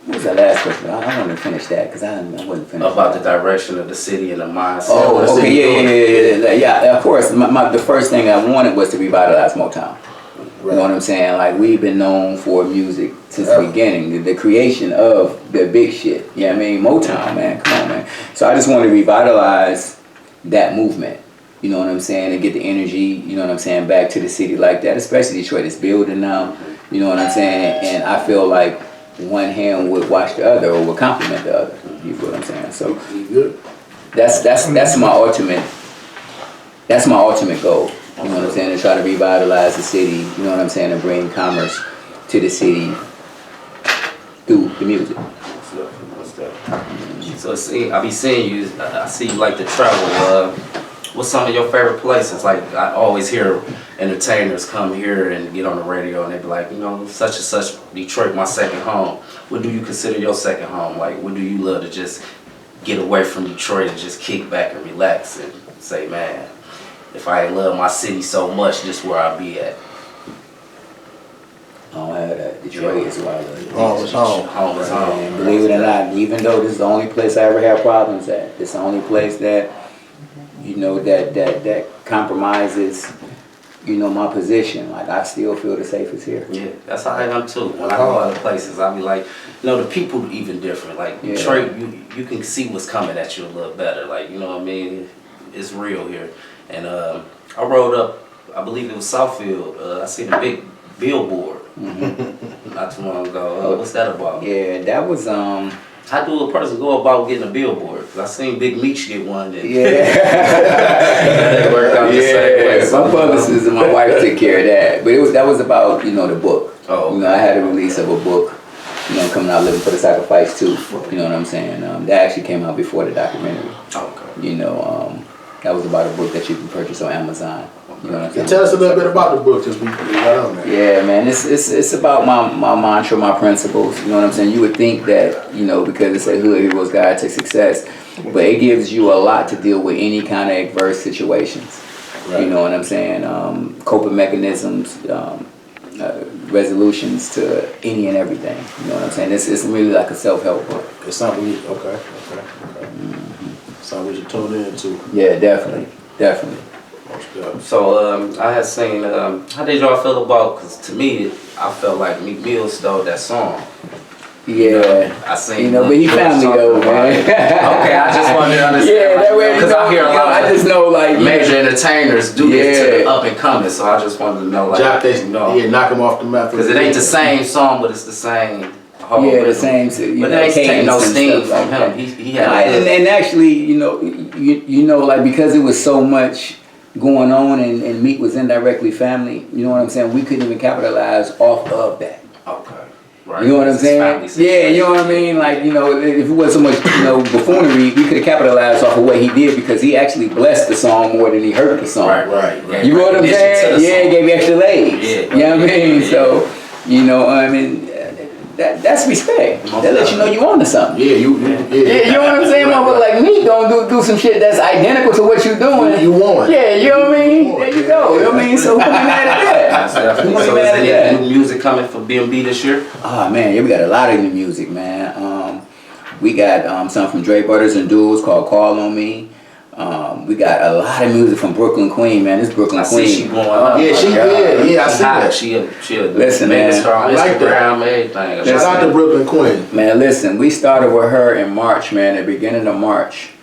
what was that last I want to finish that because I wasn't finished. About the direction of the city and the mindset. Oh, okay, yeah. Of course, the first thing I wanted was to revitalize Motown. You know what I'm saying? Like, we've been known for music since the beginning, the creation of the big shit. You know what I mean? Motown, man, come on, man. So I just want to revitalize that movement. You know what I'm saying? And get the energy, you know what I'm saying, back to the city like that. Especially Detroit is building now. You know what I'm saying? And I feel like one hand would watch the other or would complement the other. You feel what I'm saying? So that's my ultimate. That's my ultimate goal. You know what I'm saying? To try to revitalize the city. You know what I'm saying? And bring commerce to the city through the music. So I be seeing you. I see you like to travel. What's some of your favorite places? Like, I always hear entertainers come here and get on the radio and they be like, you know, such and such, Detroit, my second home. What do you consider your second home? Like, what do you love to just get away from Detroit and just kick back and relax and say, man, if I love my city so much, this is where I'll be at. I don't have that. Detroit is where I live. Home is home. Home is home. And believe it or not, even though this is the only place I ever had problems at, it's the only place that, you know, that compromises, you know, my position. Like, I still feel the safest here. Yeah, that's how I am too. When I go other places, I be like, you know, the people even different. Like, Detroit, you can see what's coming at you a little better. Like, you know what I mean? It's real here. And I rode up, I believe it was Southfield. I seen a big billboard not too long ago. What's that about? Yeah, that was How do a person go about getting a billboard? 'Cause I seen Big Meech get one. And yeah. They worked out the same way. My publicist and my wife took care of that. But that was about, you know, the book. Oh, okay. You know, I had a release of a book, you know, coming out, Living for the Sacrifice too. You know what I'm saying? That actually came out before the documentary. Okay. You know, that was about a book that you can purchase on Amazon. You know what I'm saying? Tell us a little bit about the book, just we got on there. Yeah, man, it's about my mantra, my principles. You know what I'm saying? You would think that, you know, because it's a hood heroes guide to success, but it gives you a lot to deal with any kind of adverse situations. Right. You know what I'm saying? Coping mechanisms, resolutions to any and everything. You know what I'm saying? It's really like a self-help book. It's something we something we should tune into. Yeah, definitely. So I had seen, how did y'all feel about, because to me, I felt like Meek Mill stole that song. Yeah. You know, I seen, you know, but he family though, man. Okay, I just wanted to understand. Yeah, that way, because I hear a lot I just know, like, major entertainers do this to the up and coming, so I just wanted to know, like, knock him off the map. Because it ain't the same song, but it's the same whole the same. But it ain't taking no steam from him. He had and actually, you know, like, because it was so much going on and Meek was indirectly family, you know what I'm saying? We couldn't even capitalize off of that. Okay. Right. You know what I'm saying? Yeah, you know what I mean? Like, you know, if it wasn't so much, you know, buffoonery, we could have capitalized off of what he did because he actually blessed the song more than he hurt the song. Right. You know what I'm saying? Yeah, he gave you extra legs. Yeah. You know what I mean? Yeah. So, you know, I mean, that's respect. That lets you know you on to something. Yeah, you know what I'm saying? Motherfucker like me don't do some shit that's identical to what you're doing. You won. Yeah, you know what I mean? There you go. You know what I mean? So who be mad at that? Who be mad at that? New music coming from B&B this year? Oh man, yeah, we got a lot of new music, man. We got something from Dre Brothers and Duels called Call on Me. We got a lot of music from Brooklyn Queen, man. This Brooklyn Queen. I see she going up. Yeah, she did. Yeah, I see that. She a listen, man. Star on Instagram, everything. Shout out to Brooklyn Queen. Man, listen, we started with her in March, man, at the beginning of March.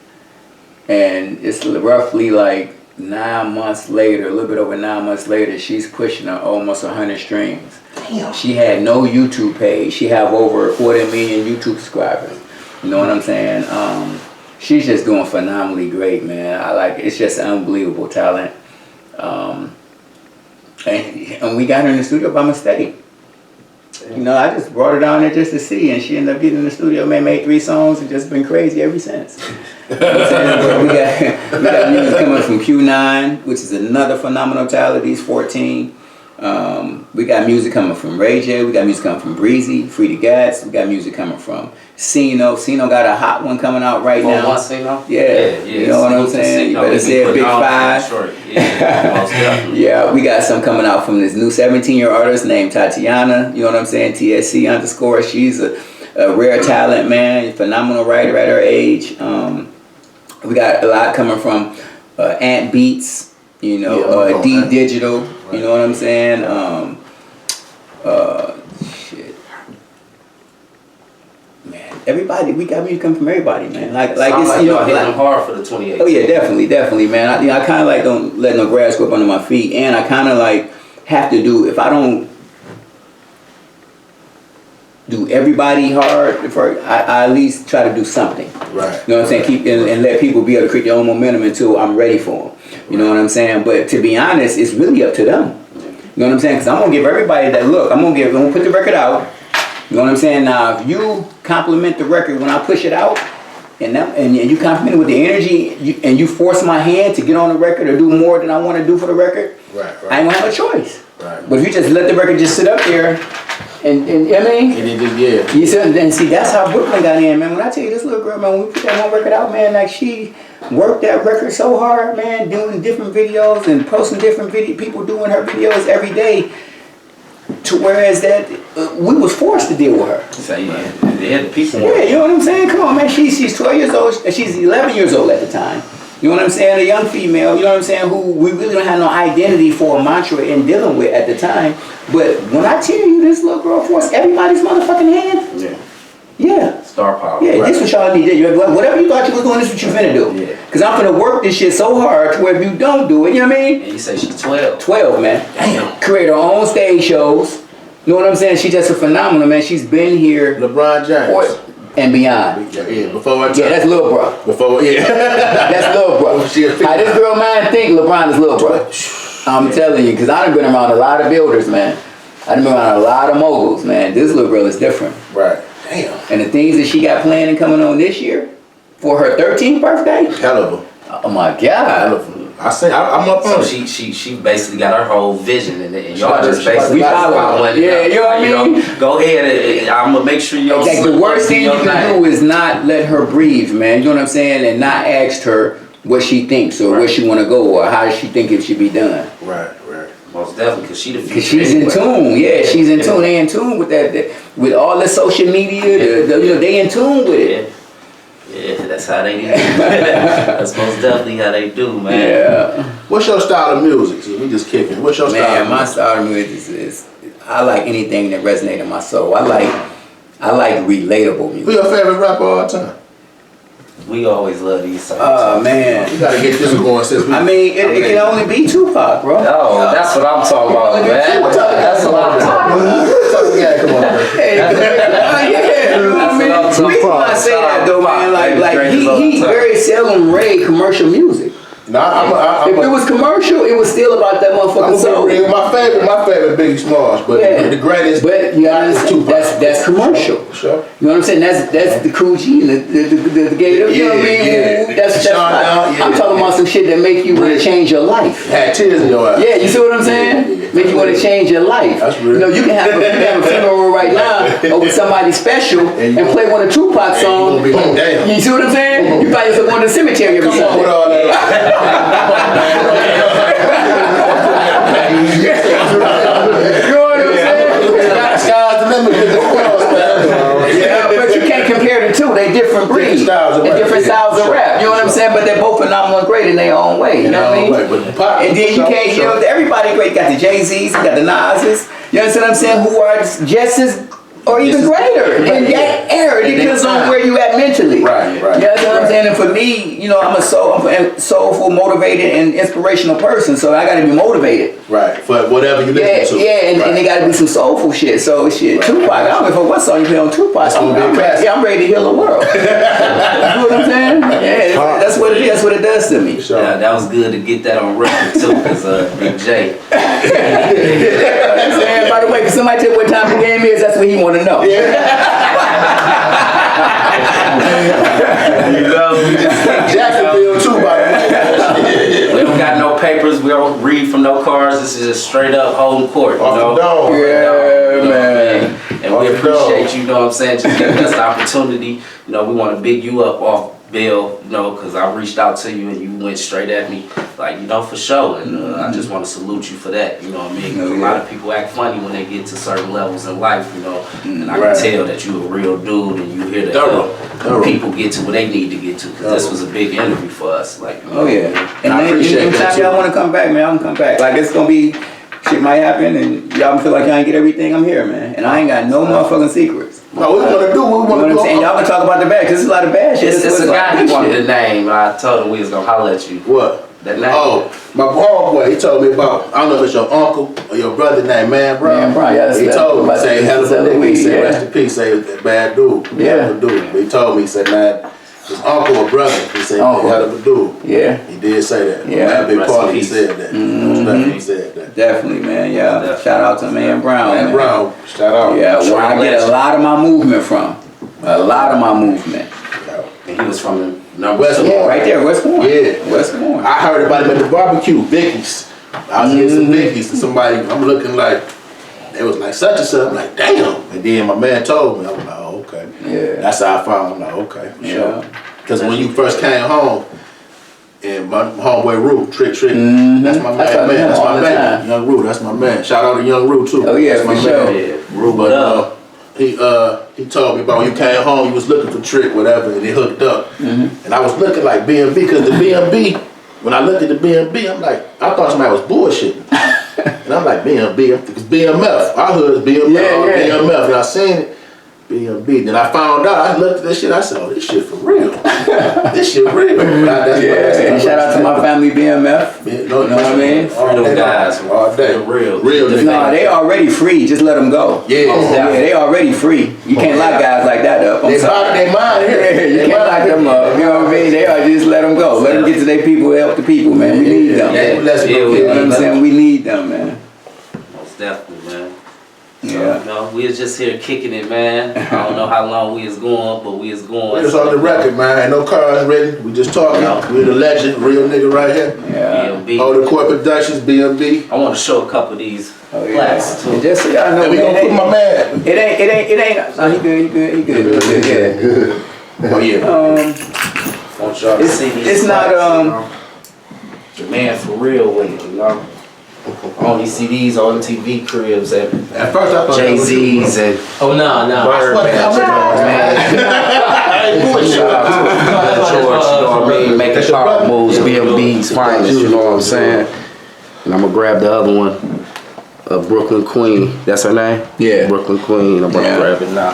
And it's roughly like 9 months later, a little bit over 9 months later, she's pushing almost 100 streams. Damn. She had no YouTube page. She have over 40 million YouTube subscribers. You know what I'm saying? She's just doing phenomenally great, man. I like it. It's just unbelievable talent. And we got her in the studio by mistake. You know, I just brought her down there just to see, and she ended up getting in the studio, man, made 3 songs, and just been crazy ever since. You know what I'm saying? we got music coming from Q9, which is another phenomenal talent. He's 14. We got music coming from Ray J. We got music coming from Breezy, Free to Gats. We got music coming from Cino. Cino got a hot one coming out right now. Cino? Yeah. You know what I'm saying? You better say a big 5. Yeah, we got some coming out from this new 17-year artist named Tatiana. You know what I'm saying? TSC_. She's a rare talent, man. Phenomenal writer at her age. We got a lot coming from Ant Beats, you know, D Digital. You know what I'm saying? Shit. Man, everybody, we got music coming from everybody, man. Like it's, you know, hitting hard for the 2018. Oh yeah, definitely, man. I kind of like don't let no grass grow up under my feet, and I kind of like have to do, if I don't do everybody hard, I at least try to do something. Right. You know what I'm saying? Keep and let people be able to create their own momentum until I'm ready for them. You know what I'm saying? But to be honest, it's really up to them. You know what I'm saying? Because I'm gonna give everybody that look. I'm gonna put the record out. You know what I'm saying? Now, if you compliment the record when I push it out, and you compliment it with the energy, and you force my hand to get on the record or do more than I want to do for the record, Right. I ain't gonna have a choice. Right. But if you just let the record just sit up there, and I mean, And it just, yeah. you see, and see, that's how Brooklyn got in, man. When I tell you this little girl, man, when we put that one record out, man, like she worked that record so hard, man, doing different videos and posting different people doing her videos every day. To whereas that we was forced to deal with her. So yeah, the people. Yeah, you know what I'm saying? Come on, man. She's 12 years old. She's 11 years old at the time. You know what I'm saying? A young female. You know what I'm saying? Who we really don't have no identity for a mantra in dealing with at the time. But when I tell you this little girl forced everybody's motherfucking hand. Yeah. Yeah. Star power. Yeah, Right. this what y'all need to do. Whatever you thought you was doing, this what you finna do. Yeah. Cause I'm finna work this shit so hard to where if you don't do it, you know what I mean? And you say she's 12. 12, man. Damn. Create her own stage shows. You know what I'm saying? She's just a phenomenal, man. She's been here LeBron James. and beyond. Yeah, before I Yeah, that's little bro. Before, yeah. That's little bro. How this girl man think LeBron is little bro. I'm telling you, cause I done been around a lot of builders, man. I done been around a lot of moguls, man. This little girl is different. Right. Damn. And the things that she got planned and coming on this year for her 13th birthday. Hell of a. Oh my Hell God. of a. I'm up So on it. she basically got her whole vision, and y'all just basically We follow her. Yeah, you know what I mean? Go ahead, and I'm gonna make sure you don't Like slip the worst up thing in you your can name. do is not let her breathe, man. You know what I'm saying? And not ask her what she thinks or where she want to go or how she think it should be done. Right. Most definitely, because she the future. Cause she's in tune, yeah, she's in tune. They in tune with that, with all the social media. You know, they in tune with it. Yeah, that's how they do. That's most definitely how they do, man. Yeah, What's your style of music? So we just kicking. What's your style man. of My music? style of music is I like anything that resonates in my soul. I like relatable Who music. your favorite rapper all time? We always love these songs. Oh man, We gotta get this going since we. I mean, it can only be Tupac, bro. Oh, that's what I'm talking about, man. That's what I'm talking about. Yeah, come on, man. Hey, yeah, you know what I mean? The reason why I say that though, man, like he very seldom read commercial music. Nah, If it was commercial, it was still about that motherfucking soul. My favorite Biggie Smalls, but Yeah. the greatest. But you understand, that's commercial. Sure. You know what I'm saying? That's the Coochie and the Gator. You know what I mean? Yeah. That's Sean like, Down, yeah. I'm talking about some shit that make you want to change your life. Had tears in your eyes. Yeah, you see what I'm saying? Yeah. Make you want to change your life. That's real. You know, you can have a funeral right now over somebody special and play one of Tupac's You songs. gonna be like, damn. You see what I'm saying? You probably just going to the cemetery every Come on with Sunday. all that. You know what I'm saying? Sky's the limit with the cross, man. Yeah, but you can't compare the two. They different breeds. Different styles of And rap. different styles of rap. You know what I'm saying? But they're both phenomenal and great in their own way. You know what I mean? And then you can't, you know, everybody great. You got the Jay-Z's, you got the Nas's. You understand what I'm saying? Who are just as or even greater in that era. It depends on where you at mentally. Right. You know what I'm saying? And for me, you know, I'm a soulful, motivated, and inspirational person. So I got to be motivated. Right, for whatever you listen to. Yeah, and they gotta be some soulful shit. So shit, Tupac, I don't give a fuck what song you play on Tupac. I'm ready to heal the world. You know what I'm saying? Yeah, that's what it is. That's what it does to me. Yeah, that was good to get that on record too, because Big J. And by the way, if somebody tell you what time the game is, that's what he want to know. You know, we just Jacksonville too, by the way. we don't got no papers. We don't read from no cards. This is just straight up holding court. You Off know? the dome. Yeah, man. And we appreciate you. You know what I'm saying? Just giving us the opportunity. You know, we want to big you up off Bill, you know, because I reached out to you and you went straight at me, like, you know, for sure. And I just want to salute you for that, you know what I mean? 'Cause a lot of people act funny when they get to certain levels in life, you know, and I can tell that you a real dude and you here to help people get to where they need to get to, because this was a big interview for us. Like, Oh yeah, and I appreciate that anytime too. y'all want to come back, man, I'm gonna come back. Like it's gonna be, shit might happen, and y'all feel like y'all ain't get everything. I'm here, man, and I ain't got no motherfucking secrets. No, we want to do what we You know want what to I'm do. saying? Y'all can talk about the bad, cause there's a lot of bad shit. it's a guy like he wanted shit. the name. I told him we was gonna holler at you. What? That name. Oh, my homeboy, he told me about, I don't know if it's your uncle or your brother named Man Brown. Man Brown, yeah, that's He that. told me, About say, the hell of a other nigga. He week, said, yeah. rest in peace, say, that bad dude. Yeah. Hell of a dude. But he told me, he said, man, his uncle or brother, he said, Uncle. hell of a dude. Yeah, He did say that. Yeah. Man, Big Rest in Party, he peace. said that. He said that. definitely, man. Yeah, Definitely. shout out to Man Brown, Man Brown, shout out. Yeah, Sure, where I get a legend. lot of my movement from. A lot of my movement. And he was from the number West 2. Lawn. Right there, West Point. Yeah. West Point. I heard about him at the barbecue, Vicky's. I was getting some Vicky's and somebody, I'm looking like, it was like such and such. I'm like, damn. And then my man told me, I was like, oh, okay. Yeah. That's how I found him. I'm like, okay, for Yeah. sure. Because when you first came home, and my homeboy Rue, Trick, that's my I man, talk to him that's all my the man. time. Young Rue, that's my man. Shout out to Young Rue too. Oh, yeah, that's my for sure. man. Yeah, Rue, But what up? he told me about when you came home, you was looking for Trick, whatever, and they hooked up. And I was looking like B&B, because the B&B, when I looked at the B&B, I'm like, I thought somebody was bullshitting. And I'm like, B&B, because BMF, our hood is BMF, Yeah. BMF, and I seen it, B&B. Then I found out, I looked at this shit, I said, oh, this shit for real. This shit real. Yeah, and shout out to my family BMF. You know what I mean? Freedom guys. All day. Real. Real nigga. No, they already free. Just let them go. Yeah. Yeah, they already free. You can't lock guys like that up. I'm They sorry. mind here. Yeah, you can't lock them up. You know what I mean? They are just let them go. Let them get to their people, help the people, man. We need them. Yeah, let's Yeah, go. we You know what I'm saying? We need them, man. Most definitely, man. Yeah. You know, we was just here kicking it, man. I don't know how long we is going, but we is going. We just on the record, man. Ain't no cars ready. We just talking. We the legend, real nigga right here. Yeah. B&B. All the corporate Productions, B&B. I want to show a couple of these Oh, yeah. plaques And too. just so y'all know, And we man, gonna put my man. it ain't. No, he good. Yeah. Oh yeah. Want y'all to see these It's not, plaques, you know? The man for real with it, you know. I only see these on TV cribs at At first I thought Jay-Z's and Oh no, no. Birdman. Shout out to George, you know what I mean? Making power moves, B&B's finest, you know what I'm saying? And I'm gonna grab the other one, Brooklyn Queen. That's her name? Yeah. Brooklyn Queen. I'm gonna grab it now.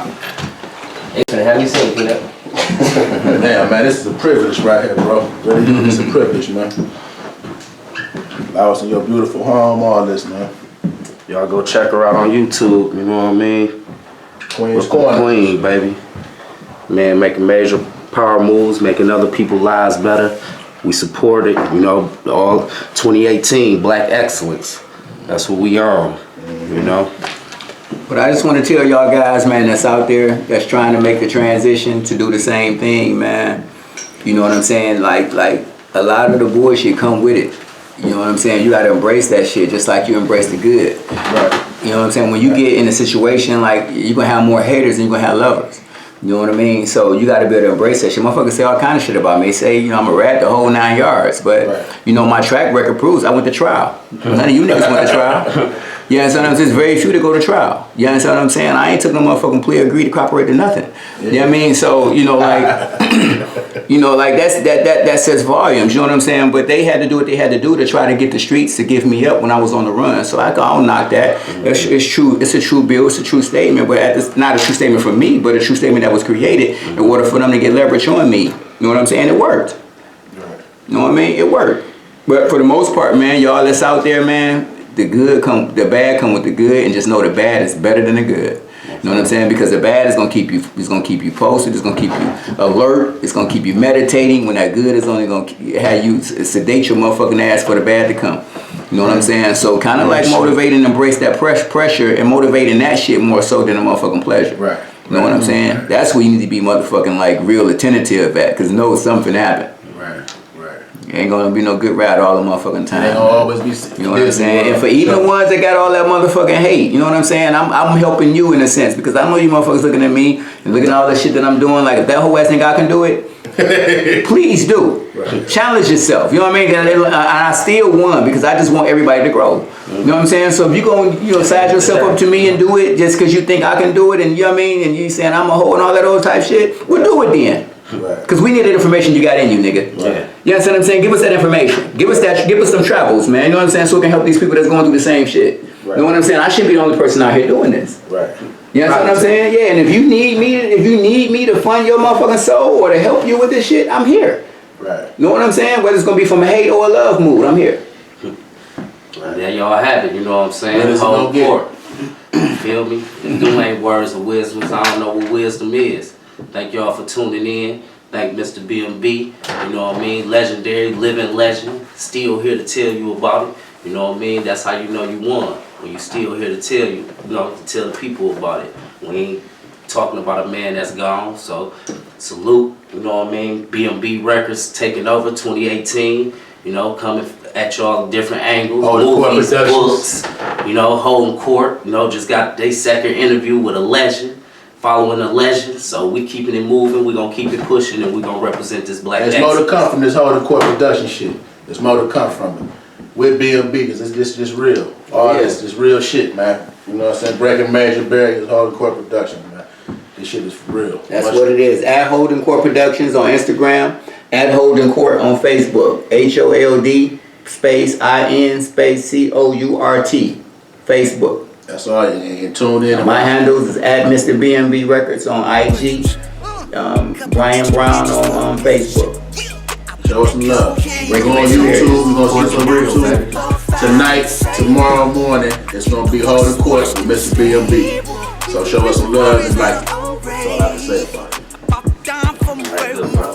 Have you seen Peanut? Damn, man, this is a privilege right here, bro. Really, it's a privilege, man. I was in your beautiful home, all this, man. Y'all go check her out on YouTube, you know what I mean? Queen's Brooklyn Corner. Queen, baby. Man, making major power moves, making other people's lives better. We support it, you know, all 2018, Black Excellence. That's what we on, you know? But I just want to tell y'all guys, man, that's out there, that's trying to make the transition to do the same thing, man. You know what I'm saying? Like a lot of the bullshit come with it. You know what I'm saying? You got to embrace that shit just like you embrace the good. Right. You know what I'm saying? When you get in a situation, like, you're going to have more haters than you're going to have lovers. You know what I mean? So you got to be able to embrace that shit. Motherfuckers say all kind of shit about me. Say, you know, I'm a rat the whole 9 yards. But, you know, my track record proves I went to trial. None of you niggas went to trial. You understand what I'm saying? There's very few to go to trial. You understand what I'm saying? I ain't took no motherfucking plea agree to cooperate to nothing. You know what I mean? So, you know, like, you know, like that says volumes. You know what I'm saying? But they had to do what they had to do to try to get the streets to give me up when I was on the run. So I don't knock that. It's true. It's a true bill. It's a true statement. But it's not a true statement from me, but a true statement that was created in order for them to get leverage on me. You know what I'm saying? It worked. You know what I mean? It worked. But for the most part, man, y'all that's out there, man, the bad come with the good, and just know the bad is better than the good. You know what I'm saying? Because the bad is gonna keep you posted. It's gonna keep you alert. It's gonna keep you meditating. When that good is only gonna have you sedate your motherfucking ass for the bad to come. You know what I'm saying? So kind of like motivating, embrace that pressure, and motivating that shit more so than the motherfucking pleasure. Right. You know what I'm saying? That's where you need to be motherfucking like real attentive at, because know something happened. It ain't gonna be no good ride all the motherfucking time. They gonna always be. You know what I'm saying? And for even the ones that got all that motherfucking hate, you know what I'm saying? I'm helping you in a sense, because I know you motherfuckers looking at me and looking at all the shit that I'm doing. Like, if that whole ass think I can do it, Please do. Challenge yourself. You know what I mean? And I still won because I just want everybody to grow. You know what I'm saying? So if you go and size yourself up to me and do it just because you think I can do it, and you know what I mean, and you saying I'm a hoe and all that old type shit, we'll do it then. Because we need the information you got in you, nigga. You understand what I'm saying? Give us that information. Give us some travels, man. You know what I'm saying? So we can help these people that's going through the same shit. You know what I'm saying? I shouldn't be the only person out here doing this. You know what I'm saying? Yeah, and if you need me to fund your motherfucking soul or to help you with this shit, I'm here. You know what I'm saying? Whether it's gonna be from a hate or a love mood, I'm here. There y'all have it, you know what I'm saying? Whole court. You feel me? If them ain't words of wisdom, I don't know what wisdom is. Thank y'all for tuning in. Thank Mr. B&B, you know what I mean? Legendary, living legend. Still here to tell you about it. You know what I mean? That's how you know you won. When you still here to tell you, to tell the people about it. We ain't talking about a man that's gone, so salute, you know what I mean? B&B Records taking over 2018, coming at y'all different angles, movies, books, holding court, just got their second interview with a legend, following a legend, so we keeping it moving, we gonna keep it pushing, and we gonna represent this black There's more to come from this Holdin court production shit. There's more to come from it. With B&B, because it's just real. All this is real shit, man. You know what I'm saying? Breaking major barriers, Holdin court production, man. This shit is for real. That's what it is. At Holdin Court Productions on Instagram. At Holdin Court on Facebook. HOLD space IN space COURT. Facebook. That's all. And tune in. My handles is at Mr. B&B Records on IG. Brian Brown on Facebook. Show us some love. We're going on YouTube. We're going to see some YouTube. Tonight, tomorrow morning, it's going to be Holdin Court with Mr. B&B. So show us some love and like it. That's all I have to say about it. All right, good, bro.